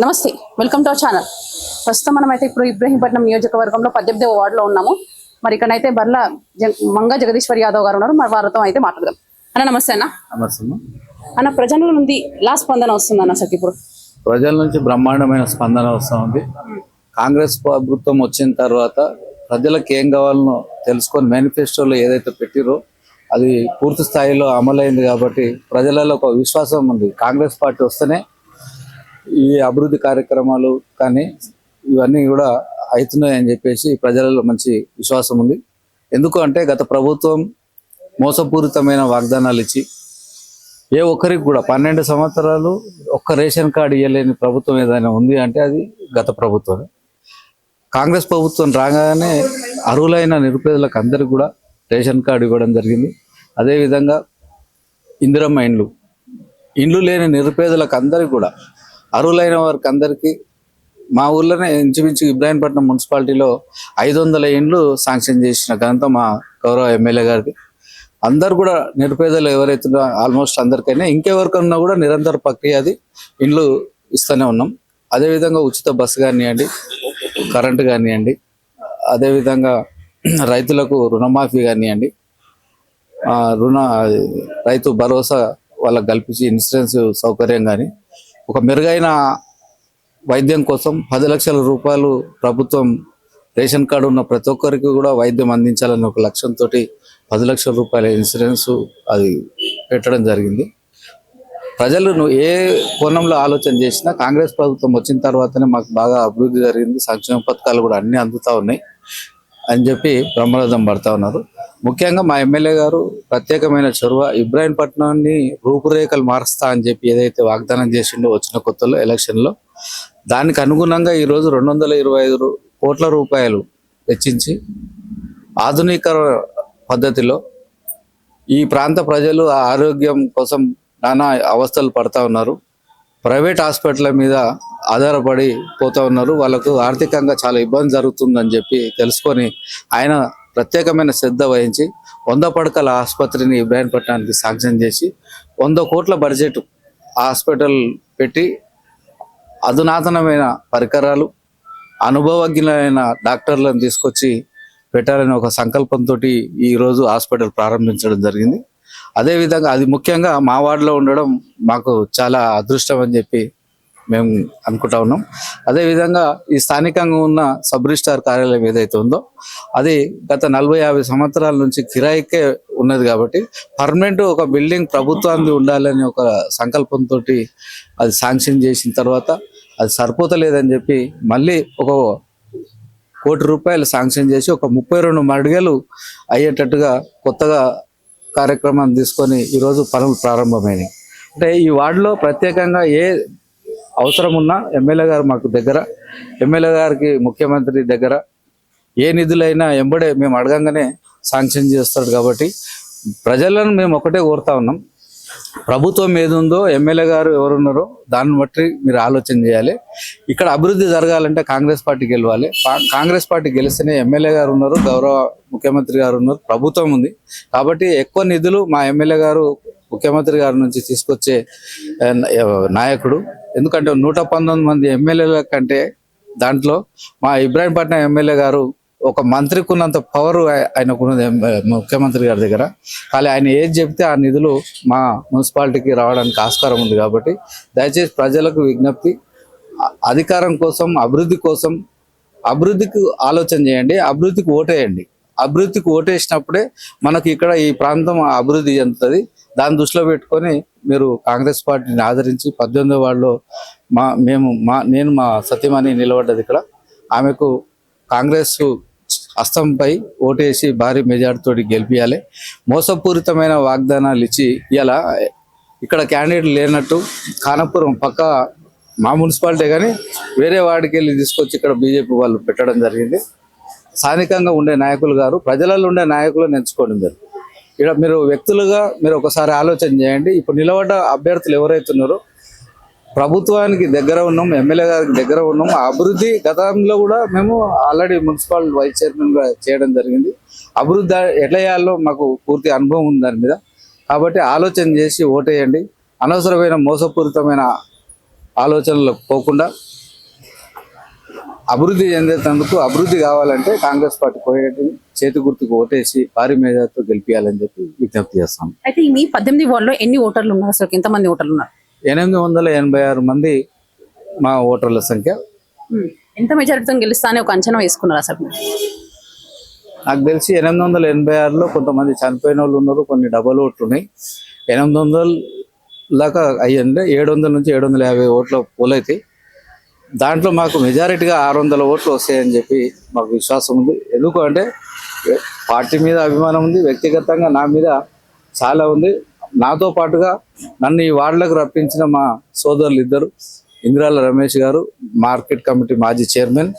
నమస్తే, welcome to our channel. ప్రస్తుతం మనమైతే ఇప్పుడు ఇబ్రహీంపట్నం నియోజకవర్గంలో 18వ వార్డులో ఉన్నాము. మరి ఇక్కడైతే బర్ల మంగ జగదీశ్వర్ యాదవ్ గారు ఉన్నారు. మరి వారితో అయితే మాట్లాడదాం. అన్న నమస్తే. అన్న ప్రజల నుండి ఎలా స్పందన వస్తుంది అన్న? సార్ ఇప్పుడు ప్రజల నుంచి బ్రహ్మాండమైన స్పందన వస్తుంది. కాంగ్రెస్ ప్రభుత్వం వచ్చిన తర్వాత ప్రజలకు ఏం కావాలనో తెలుసుకొని మేనిఫెస్టోలో ఏదైతే పెట్టిరో అది పూర్తి స్థాయిలో అమలైంది. కాబట్టి ప్రజలలో ఒక విశ్వాసం ఉంది. కాంగ్రెస్ పార్టీ వస్తేనే ఈ అభివృద్ధి కార్యక్రమాలు కానీ ఇవన్నీ కూడా అవుతున్నాయని చెప్పేసి ప్రజలలో మంచి విశ్వాసం ఉంది. ఎందుకు అంటే గత ప్రభుత్వం మోసపూరితమైన వాగ్దానాలు ఇచ్చి ఏ ఒక్కరికి కూడా 12 సంవత్సరాలు ఒక్క రేషన్ కార్డు ఇవ్వలేని ప్రభుత్వం ఏదైనా ఉంది అంటే అది గత ప్రభుత్వమే. కాంగ్రెస్ ప్రభుత్వం రాగానే అర్హులైన నిరుపేదలకు అందరికీ కూడా రేషన్ కార్డు ఇవ్వడం జరిగింది. అదేవిధంగా ఇందిరమ్మ ఇండ్లు లేని నిరుపేదలకు అందరికీ కూడా అర్హులైన వారికి అందరికీ మా ఊర్లోనే ఇంచుమించు ఇబ్రాహీంపట్నం మున్సిపాలిటీలో 500 ఇండ్లు శాంక్షన్ చేసిన ఘనత మా గౌరవ ఎమ్మెల్యే గారికి. అందరు కూడా నిరుపేదలు ఎవరైతే ఆల్మోస్ట్ అందరికైనా ఇంకెవరికన్నా కూడా నిరంతర ప్రక్రియ అది ఇండ్లు ఇస్తూనే ఉన్నాం. అదేవిధంగా ఉచిత బస్సు కానివ్వండి, కరెంటు కానివ్వండి, అదేవిధంగా రైతులకు రుణమాఫీ కానివ్వండి, రైతు భరోసా వాళ్ళకి కల్పించి ఇన్సూరెన్స్ సౌకర్యం కానీ, ఒక మెరుగైన వైద్యం కోసం 10 లక్షల రూపాయలు ప్రభుత్వం రేషన్ కార్డు ఉన్న ప్రతి ఒక్కరికి కూడా వైద్యం అందించాలని ఒక లక్ష్యంతో 10 లక్షల రూపాయల ఇన్సూరెన్స్ అది పెట్టడం జరిగింది. ప్రజలు ఏ కోణంలో ఆలోచన చేసినా కాంగ్రెస్ ప్రభుత్వం వచ్చిన తర్వాతనే మాకు బాగా అభివృద్ధి జరిగింది, సంక్షేమ పథకాలు కూడా అన్నీ అందుతూ ఉన్నాయి అని చెప్పి బ్రహ్మరథం పడతా ఉన్నారు. ముఖ్యంగా మా ఎమ్మెల్యే గారు ప్రత్యేకమైన చొరవ ఇబ్రాహీంపట్నాన్ని రూపురేఖలు మారుస్తా అని చెప్పి ఏదైతే వాగ్దానం చేసిండో వచ్చిన కొత్తలో ఎలక్షన్లో, దానికి అనుగుణంగా ఈరోజు 225 కోట్ల రూపాయలు వెచ్చించి ఆధునిక పద్ధతిలో ఈ ప్రాంత ప్రజలు ఆరోగ్యం కోసం నానా అవస్థలు పడతా ఉన్నారు. ప్రైవేట్ హాస్పిటల్ మీద ఆధారపడి పోతా ఉన్నారు. వాళ్ళకు ఆర్థికంగా చాలా ఇబ్బంది జరుగుతుందని చెప్పి తెలుసుకొని ఆయన ప్రత్యేకమైన శ్రద్ధ వహించి 100 పడకల ఆసుపత్రిని ఇబ్రాహీంపట్నానికి శాంక్షన్ చేసి 100 కోట్ల బడ్జెట్ హాస్పిటల్ పెట్టి అధునాతనమైన పరికరాలు, అనుభవజ్ఞులైన డాక్టర్లను తీసుకొచ్చి పెట్టాలని ఒక సంకల్పంతో ఈరోజు హాస్పిటల్ ప్రారంభించడం జరిగింది. అదేవిధంగా అది ముఖ్యంగా మా వార్డులో ఉండడం మాకు చాలా అదృష్టం అని చెప్పి మేము అనుకుంటా ఉన్నాం. అదేవిధంగా ఈ స్థానికంగా ఉన్న సబ్ రిజిస్ట్రార్ కార్యాలయం ఏదైతే ఉందో అది గత 40-50 సంవత్సరాల నుంచి కిరాయికే ఉన్నది. కాబట్టి పర్మనెంట్ ఒక బిల్డింగ్ ప్రభుత్వానికి ఉండాలని ఒక సంకల్పంతో అది శాంక్షన్ చేసిన తర్వాత అది సరిపోతలేదని చెప్పి మళ్ళీ ఒక 1 కోటి రూపాయలు శాంక్షన్ చేసి ఒక 32 మడిగలు అయ్యేటట్టుగా కొత్తగా కార్యక్రమాన్ని తీసుకొని ఈరోజు పనులు ప్రారంభమైనాయి. అంటే ఈ వార్డులో ప్రత్యేకంగా ఏ అవసరం ఉన్నా ఎమ్మెల్యే గారు మాకు దగ్గర, ఎమ్మెల్యే గారికి ముఖ్యమంత్రి దగ్గర ఏ నిధులైనా ఎంబడే మేము అడగంగానే శాంక్షన్ చేస్తాడు. కాబట్టి ప్రజలను మేము ఒకటే కోరుతా ఉన్నాం, ప్రభుత్వం ఏదుందో ఎమ్మెల్యే గారు ఎవరున్నారో దాన్ని బట్టి మీరు ఆలోచన చేయాలి. ఇక్కడ అభివృద్ధి జరగాలంటే కాంగ్రెస్ పార్టీ గెలవాలి. కాంగ్రెస్ పార్టీ గెలిస్తేనే ఎమ్మెల్యే గారు ఉన్నారు, గౌరవ ముఖ్యమంత్రి గారు ఉన్నారు, ప్రభుత్వం ఉంది. కాబట్టి ఎక్కువ నిధులు మా ఎమ్మెల్యే గారు ముఖ్యమంత్రి గారి నుంచి తీసుకొచ్చే నాయకుడు. ఎందుకంటే 119 మంది ఎమ్మెల్యేల కంటే దాంట్లో మా ఇబ్రాహీంపట్నం ఎమ్మెల్యే గారు ఒక మంత్రికి ఉన్నంత పవర్ ఆయనకున్నది ముఖ్యమంత్రి గారి దగ్గర. కానీ ఆయన ఏది చెప్తే ఆ నిధులు మా మున్సిపాలిటీకి రావడానికి ఆస్కారం ఉంది. కాబట్టి దయచేసి ప్రజలకు విజ్ఞప్తి, అధికారం కోసం, అభివృద్ధికి ఆలోచన చేయండి, అభివృద్ధికి ఓటేయండి. అభివృద్ధికి ఓటేసినప్పుడే మనకి ఇక్కడ ఈ ప్రాంతం అభివృద్ధి చెందుతుంది. దాన్ని దృష్టిలో పెట్టుకొని మీరు కాంగ్రెస్ పార్టీని ఆదరించి 18వ వార్డులో నేను మా సతీమణి నిలబడ్డది ఇక్కడ. ఆమెకు కాంగ్రెస్ హస్తంపై ఓటేసి భారీ మెజార్టీతో గెలిపియాలి. మోసపూరితమైన వాగ్దానాలు ఇచ్చి ఇలా ఇక్కడ క్యాండిడేట్ లేనట్టు ఖానాపురం పక్క మా మున్సిపాలిటీ కానీ వేరే వార్డుకి వెళ్ళి తీసుకొచ్చి ఇక్కడ బీజేపీ వాళ్ళు పెట్టడం జరిగింది. స్థానికంగా ఉండే నాయకులు గారు ప్రజలలో ఉండే నాయకులను ఎంచుకోండి. ఇక్కడ మీరు వ్యక్తులుగా మీరు ఒకసారి ఆలోచన చేయండి. ఇప్పుడు నిలబడ్డ అభ్యర్థులు ఎవరైతున్నారో ప్రభుత్వానికి దగ్గర ఉన్నాం, ఎమ్మెల్యే గారికి దగ్గర ఉన్నాం. అభివృద్ధి గతంలో కూడా మేము ఆల్రెడీ మున్సిపల్ వైస్ చైర్మన్గా చేయడం జరిగింది. అభివృద్ధి ఎట్లా చేయాలో మాకు పూర్తి అనుభవం ఉంది దాని మీద. కాబట్టి ఆలోచన చేసి ఓటేయండి. అనవసరమైన మోసపూరితమైన ఆలోచనలకు పోకుండా అభివృద్ధి చెందేందుకు అభివృద్ధి కావాలంటే కాంగ్రెస్ పార్టీ పోయేటి చేతి గుర్తుకు ఓటేసి భారీ మేజార్టీతో గెలిపించాలని చెప్పి విజ్ఞప్తి చేస్తాం. అయితే ఈ మీ 18 వార్డులో ఎన్ని ఓటర్లు ఉన్నారు అసలు? ఎంతమంది ఓటర్లు ఉన్నారు? 886 మంది మా ఓటర్ల సంఖ్య. ఎంత మెజారిటీతో గెలుస్తా అని ఒక అంచనా వేసుకున్నారు అసలు? నాకు తెలిసి 886లో కొంతమంది చనిపోయిన వాళ్ళు ఉన్నారు, కొన్ని డబల్ ఓట్లు ఉన్నాయి. 800 దాకా అయ్యండి. 700 నుంచి 750 ఓట్ల పోలైతే దాంట్లో మాకు మెజారిటీగా 600 ఓట్లు వస్తాయని చెప్పి మాకు విశ్వాసం ఉంది. ఎందుకు అంటే పార్టీ మీద అభిమానం ఉంది, వ్యక్తిగతంగా నా మీద చాలా ఉంది. నాతో పాటుగా నన్ను ఈ వార్డులకు రప్పించిన మా సోదరులు ఇద్దరు, ఇంద్రాల రమేష్ గారు మార్కెట్ కమిటీ మాజీ చైర్మన్,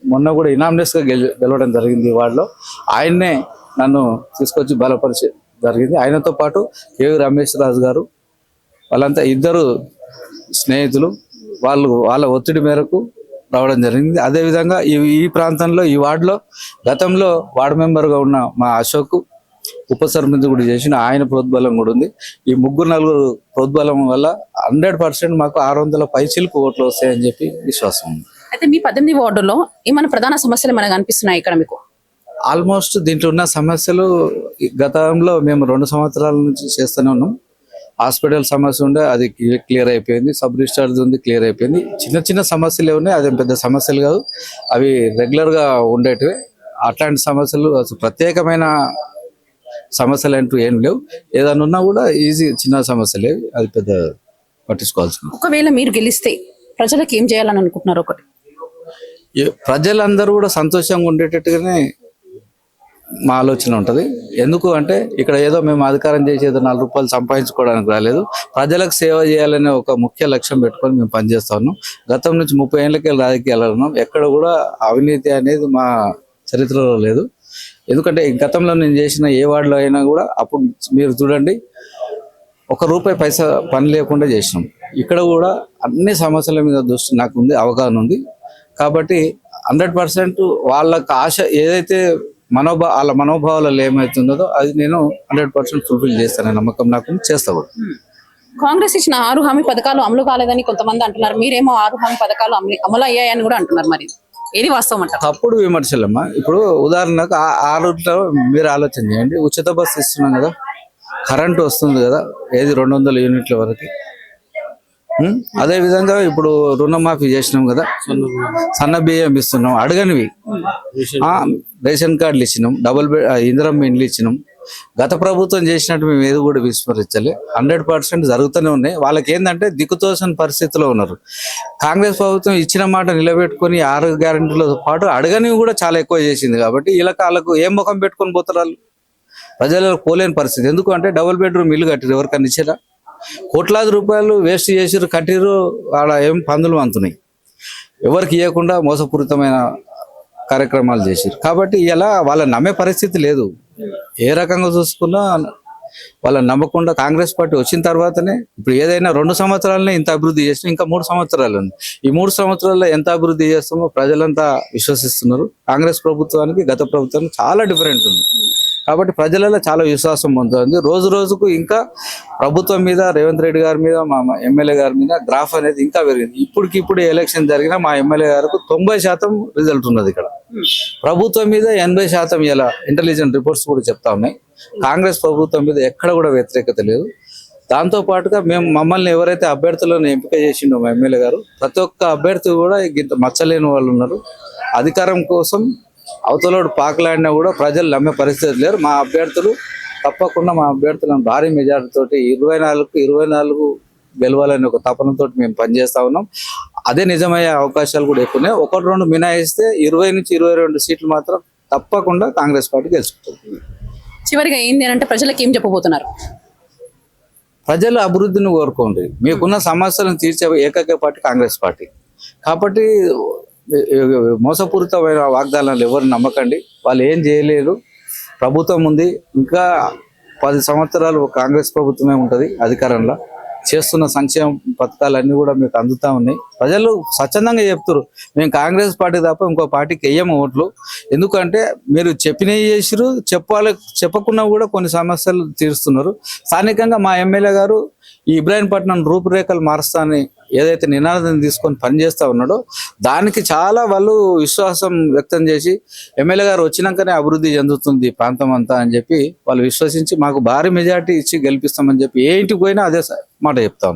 మొన్న కూడా ఇనామినస్గా గెలవడం జరిగింది ఈ వార్డులో. ఆయన్నే నన్ను తీసుకొచ్చి బలపరిచే జరిగింది. ఆయనతో పాటు కేవి రమేష్ రాజు గారు, వాళ్ళంతా ఇద్దరు స్నేహితులు, వాళ్ళ ఒత్తిడి మేరకు రావడం జరిగింది. అదేవిధంగా ఈ ప్రాంతంలో ఈ వార్డులో గతంలో వార్డు మెంబర్గా ఉన్న మా అశోక్ ఉప సర్పంచ్ కూడా చేసిన ఆయన ప్రోద్బలం కూడా ఉంది. ఈ 3-4 ప్రోద్బలం వల్ల 100% మాకు 600 పైచిలకు ఓట్లు వస్తాయని చెప్పి విశ్వాసం ఉంది. అయితే మీ 18 వార్డులో ఏమైనా ప్రధాన సమస్యలు మనకు అనిపిస్తున్నాయి ఇక్కడ మీకు? ఆల్మోస్ట్ దీంట్లో ఉన్న సమస్యలు గతంలో మేము 2 సంవత్సరాల నుంచి చేస్తూనే ఉన్నాం. హాస్పిటల్ సమస్య ఉండే, అది క్లియర్ అయిపోయింది. సబ్ రిజిస్టార్ది ఉంది, క్లియర్ అయిపోయింది. చిన్న చిన్న సమస్యలు ఉన్నాయి, అదేం పెద్ద సమస్యలు కాదు, అవి రెగ్యులర్గా ఉండేటివి. అట్లాంటి సమస్యలు అసలు ప్రత్యేకమైన సమస్యలు అంటూ ఏం లేవు. ఏదైనా ఉన్నా కూడా ఈజీ చిన్న సమస్యలే, అది పెద్ద పట్టించుకోవాల్సింది. ఒకవేళ మీరు గెలిస్తే ప్రజలకు ఏం చేయాలని అనుకుంటున్నారు? ఒకటి, ప్రజలందరూ కూడా సంతోషంగా ఉండేటట్టుగానే మా ఆలోచన ఉంటుంది. ఎందుకు అంటే ఇక్కడ ఏదో మేము అధికారం చేసి ఏదో 4 రూపాయలు సంపాదించుకోవడానికి రాలేదు, ప్రజలకు సేవ చేయాలనే ఒక ముఖ్య లక్ష్యం పెట్టుకొని మేము పనిచేస్తా ఉన్నాం. గతం నుంచి 30 ఏళ్ళకి రాజకీయాలు ఉన్నాం, ఎక్కడ కూడా అవినీతి అనేది మా చరిత్రలో లేదు. ఎందుకంటే గతంలో నేను చేసిన ఏ వార్డులో అయినా కూడా అప్పుడు మీరు చూడండి, 1 రూపాయి పైసా పని లేకుండా చేసినాం. ఇక్కడ కూడా అన్ని సమస్యల మీద దృష్టి నాకు ఉంది, అవగాహన ఉంది. కాబట్టి 100% వాళ్ళకి ఆశ ఏదైతే వాళ్ళ మనోభావాలలో ఏమవుతుందో అది నేను 100% ఫుల్ఫిల్ చేస్తానని నమ్మకం నాకు, చేస్తా కూడా. కాంగ్రెస్ ఇచ్చిన 6 హామీ పథకాలు అమలు కాలేదని కొంతమంది అంటున్నారు, మీరేమో 6 హామీ పథకాలు అమలు అయ్యాయని కూడా అంటున్నారు. మరి ఏది వాస్తవం అంటారు? తప్పుడు విమర్శలమ్మా. ఇప్పుడు ఉదాహరణకు ఆ రూట్లో మీరు ఆలోచన చేయండి. ఉచిత బస్సు ఇస్తున్నాం కదా, కరెంటు వస్తుంది కదా, ఏది 200 యూనిట్ల వరకు. అదే విధంగా ఇప్పుడు రుణమాఫీ చేసినాం కదా, సన్న బియ్యం ఇస్తున్నాం, అడగనివి రేషన్ కార్డులు ఇచ్చినాం, డబుల్ బెడ్ ఇందిరమ్మ ఇండ్లు ఇచ్చినాం. గత ప్రభుత్వం చేసినట్టు మేము ఏది కూడా విస్మరించాలి. 100% జరుగుతూనే ఉన్నాయి. వాళ్ళకి ఏంటంటే దిక్కుతోసిన పరిస్థితిలో ఉన్నారు. కాంగ్రెస్ ప్రభుత్వం ఇచ్చిన మాట నిలబెట్టుకొని 6 గ్యారెంటీలతో పాటు అడగనివి కూడా చాలా ఎక్కువ చేసింది. కాబట్టి వాళ్ళకు ఏం ముఖం పెట్టుకొని పోతారు వాళ్ళు? ప్రజలకు పోలేని పరిస్థితి. ఎందుకు అంటే డబుల్ బెడ్రూమ్ ఇల్లు కట్టిరు, ఎవరికన్నా ఇచ్చారా? కోట్లాది రూపాయలు వేస్ట్ చేసిరు, కట్టిరు, ఆడ ఏం పందులు అంతున్నాయి, ఎవరికి ఇవ్వకుండా మోసపూరితమైన కార్యక్రమాలు చేసిరు. కాబట్టి ఇలా వాళ్ళని నమ్మే పరిస్థితి లేదు. ఏ రకంగా చూసుకున్నా వాళ్ళని నమ్మకుండా కాంగ్రెస్ పార్టీ వచ్చిన తర్వాతనే ఇప్పుడు ఏదైనా 2 సంవత్సరాలనే ఇంత అభివృద్ధి చేసినా ఇంకా 3 సంవత్సరాలు ఉంది. ఈ 3 సంవత్సరాల్లో ఎంత అభివృద్ధి చేస్తామో ప్రజలంతా విశ్వసిస్తున్నారు. కాంగ్రెస్ ప్రభుత్వానికి గత ప్రభుత్వానికి చాలా డిఫరెంట్ ఉంది. కాబట్టి ప్రజలలో చాలా విశ్వాసం పొందుతుంది. రోజు రోజుకు ఇంకా ప్రభుత్వం మీద, రేవంత్ రెడ్డి గారి మీద, మా ఎమ్మెల్యే గారి మీద గ్రాఫ్ అనేది ఇంకా పెరిగింది. ఇప్పుడు ఎలక్షన్ జరిగినా మా ఎమ్మెల్యే గారికి 90% రిజల్ట్ ఉన్నది. ఇక్కడ ప్రభుత్వం మీద 80% ఇలా ఇంటెలిజెంట్ రిపోర్ట్స్ కూడా చెప్తా ఉన్నాయి. కాంగ్రెస్ ప్రభుత్వం మీద ఎక్కడ కూడా వ్యతిరేకత లేదు. దాంతో పాటుగా మమ్మల్ని ఎవరైతే అభ్యర్థులను ఎంపిక చేసిండో మా ఎమ్మెల్యే గారు, ప్రతి ఒక్క అభ్యర్థి కూడా ఇంత మచ్చలేని వాళ్ళు ఉన్నారు. అధికారం కోసం అవతలోడు పాకలాడినా కూడా ప్రజలు నమ్మే పరిస్థితి లేరు. మా అభ్యర్థులు తప్పకుండా మా అభ్యర్థులను భారీ మెజారిటీతో 24 గెలవాలని ఒక తపనతో మేము పనిచేస్తా ఉన్నాం. అదే నిజమయ్యే అవకాశాలు కూడా ఎక్కువనే. 1-2 మినహాయిస్తే 20 నుంచి 22 సీట్లు మాత్రం తప్పకుండా కాంగ్రెస్ పార్టీ గెలుచుకుంటుంది. చివరిగా ఏంటి అంటే ప్రజలకు ఏం చెప్పబోతున్నారు? ప్రజలు అభివృద్ధిని కోరుకోండి. మీకున్న సమస్యలను తీర్చే ఏకైక పార్టీ కాంగ్రెస్ పార్టీ. కాబట్టి మోసపూరితమైన వాగ్దానాలు ఎవరు నమ్మకండి. వాళ్ళు ఏం చేయలేరు. ప్రభుత్వం ఉంది, ఇంకా 10 సంవత్సరాలు కాంగ్రెస్ ప్రభుత్వమే ఉంటుంది అధికారంలో. చేస్తున్న సంక్షేమ పథకాలన్నీ కూడా మీకు అందుతా ఉన్నాయి. ప్రజలు స్వచ్ఛందంగా చెప్తారు, మేము కాంగ్రెస్ పార్టీ తప్ప ఇంకో పార్టీకి వెయ్యము ఓట్లు. ఎందుకంటే మీరు చెప్పినవి చేసిరు, చెప్పకుండా కూడా కొన్ని సమస్యలు తీరుస్తున్నారు. స్థానికంగా మా ఎమ్మెల్యే గారు ఈ ఇబ్రాహీంపట్నం రూపురేఖలు మారుస్తా అని ఏదైతే నినాదం తీసుకొని పనిచేస్తా ఉన్నాడో దానికి చాలా వాళ్ళు విశ్వాసం వ్యక్తం చేసి ఎమ్మెల్యే గారు వచ్చినాకనే అభివృద్ధి చెందుతుంది ఈ ప్రాంతం అంతా అని చెప్పి వాళ్ళు విశ్వసించి మాకు భారీ మెజార్టీ ఇచ్చి గెలిపిస్తామని చెప్పి ఏ ఇంటికి పోయినా అదే మాట చెప్తా ఉన్నాం.